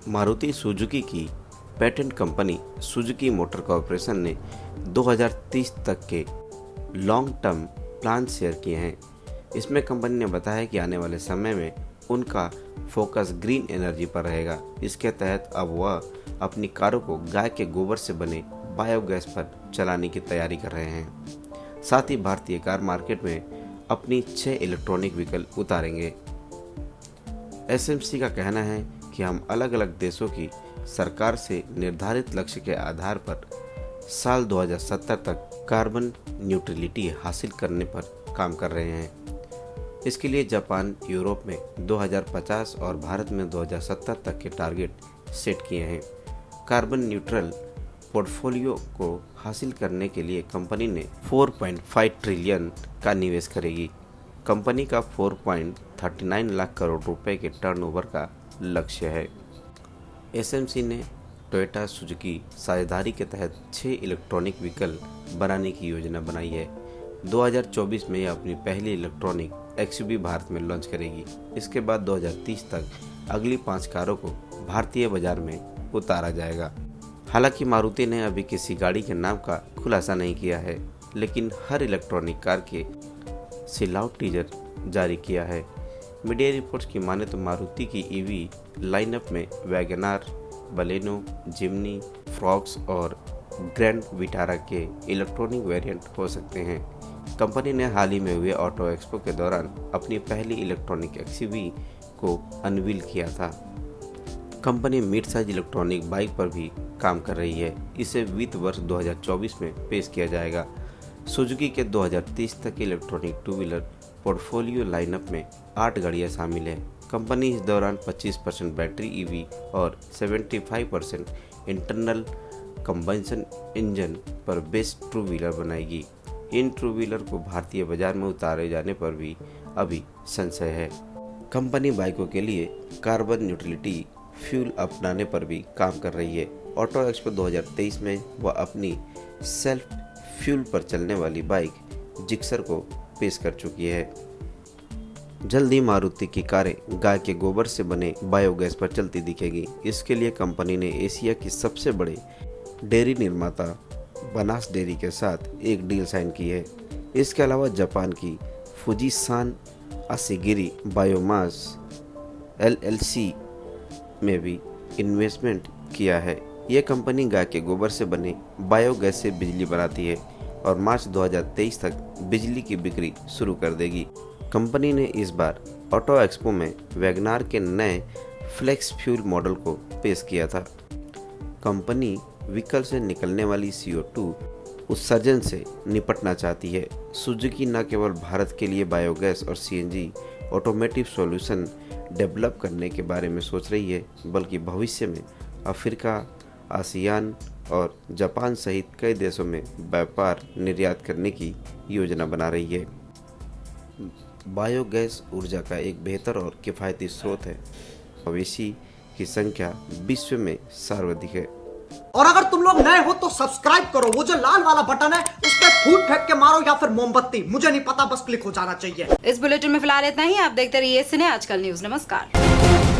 Maruti Suzuki की patent company Suzuki motor corporation ने 2030 तक के लॉन्ग टर्म प्लान शेयर किए हैं। इसमें कंपनी ने बताया कि आने वाले समय में उनका फोकस ग्रीन एनर्जी पर रहेगा। इसके तहत अब वह अपनी कारों को गाय के गोबर से बने बायोगैस पर चलाने की तैयारी कर रहे हैं। साथ ही भारतीय कार मार्केट में अपनी 6 इलेक्ट्रॉनिक व्हीकल उतारेंगे। एसएमसी का कहना है कि हम अलग अलग देशों की सरकार से निर्धारित लक्ष्य के आधार पर साल 2070 तक कार्बन न्यूट्रलिटी हासिल करने पर काम कर रहे हैं। इसके लिए जापान यूरोप में 2050 और भारत में 2070 तक के टारगेट सेट किए हैं। कार्बन न्यूट्रल पोर्टफोलियो को हासिल करने के लिए कंपनी ने 4.5 ट्रिलियन का निवेश करेगी। कंपनी का 4.39 लाख करोड़ रुपए के टर्नओवर का लक्ष्य है। एसएमसी ने टोयोटा सुजुकी साझेदारी के तहत 6 इलेक्ट्रॉनिक व्हीकल बनाने की योजना बनाई है। 2024 में यह अपनी पहली इलेक्ट्रॉनिक एक्सयूवी भारत में लॉन्च करेगी। इसके बाद 2030 तक अगली 5 कारों को भारतीय बाजार में उतारा जाएगा। हालांकि मारुति ने अभी किसी गाड़ी के नाम का खुलासा नहीं किया है, लेकिन हर इलेक्ट्रॉनिक कार के सेल-आउट टीजर जारी किया है। मीडिया रिपोर्ट्स की माने तो मारुति की ईवी लाइनअप में वैगनार, बलेनो, जिम्नी, फ्रॉक्स और ग्रैंड विटारा के इलेक्ट्रॉनिक वेरिएंट हो सकते हैं। कंपनी ने हाल ही में हुए ऑटो एक्सपो के दौरान अपनी पहली इलेक्ट्रॉनिक एक्सयूवी को अनवील किया था। Company mid size electronic bike पर भी काम कर रही है। इसे वित्त वर्ष 2024 में पेश किया जाएगा। सुजुकी के 2030 तक electronic two wheeler portfolio lineup में 8 गाड़ियां शामिल हैं। कंपनी इस दौरान 25% बैटरी ईवी और 75% इंटरनल कंबशन इंजन पर बेस्ड ट्रू व्हीलर बनाएगी। इन ट्रू व्हीलर को भारतीय बाजार में उतारे जाने पर भी अभी संशय है। कंपनी बाइकों के लिए कार्बन न्यूट्रलिटी फ्यूल अपनाने पर भी काम कर रही है। ऑटो एक्सपो 2023 में वह अपनी सेल्फ फ्यूल पर चलने वाली बाइक जिक्सर को पेश कर चुकी है। जल्द ही मारुति की कारें गाय के गोबर से बने बायोगैस पर चलती दिखेगी। इसके लिए कंपनी ने एशिया की सबसे बड़े डेयरी निर्माता बनास डेयरी के साथ एक डील साइन की है। इसके अलावा जापान की फुजीसान असीगिरी बायोमास एलएलसी में भी इन्वेस्टमेंट किया है। यह कंपनी गाय के गोबर से बने बायोगैस से बिजली बनाती है और मार्च 2023 तक बिजली की बिक्री शुरू कर देगी। कंपनी ने इस बार ऑटो एक्सपो में वैगनार के नए फ्लेक्स फ्यूल मॉडल को पेश किया था। कंपनी व्हीकल से निकलने वाली CO2 उत्सर्जन से निपटना चाहती है। सुजुकी न केवल भारत के लिए बायोगैस और CNG ऑटोमेटिव सॉल्यूशन डेवलप करने के बारे में सोच रही है, बल्कि भविष्य में अफ्रीका, आसियान और जापान सहित कई देशों में व्यापार निर्यात करने की योजना बना रही है। बायोगैस ऊर्जा का एक बेहतर और किफ़ायती स्रोत है। मवेशी की संख्या विश्व में सर्वाधिक है। और अगर तुम लोग नए हो तो सब्सक्राइब करो। वो जो लाल वाला बटन है उस पर फूट फेंक के मारो या फिर मोमबत्ती, मुझे नहीं पता, बस क्लिक हो जाना चाहिए। इस बुलेटिन में फिलहाल इतना ही। आप देखते रहिए सिने आजकल न्यूज। नमस्कार।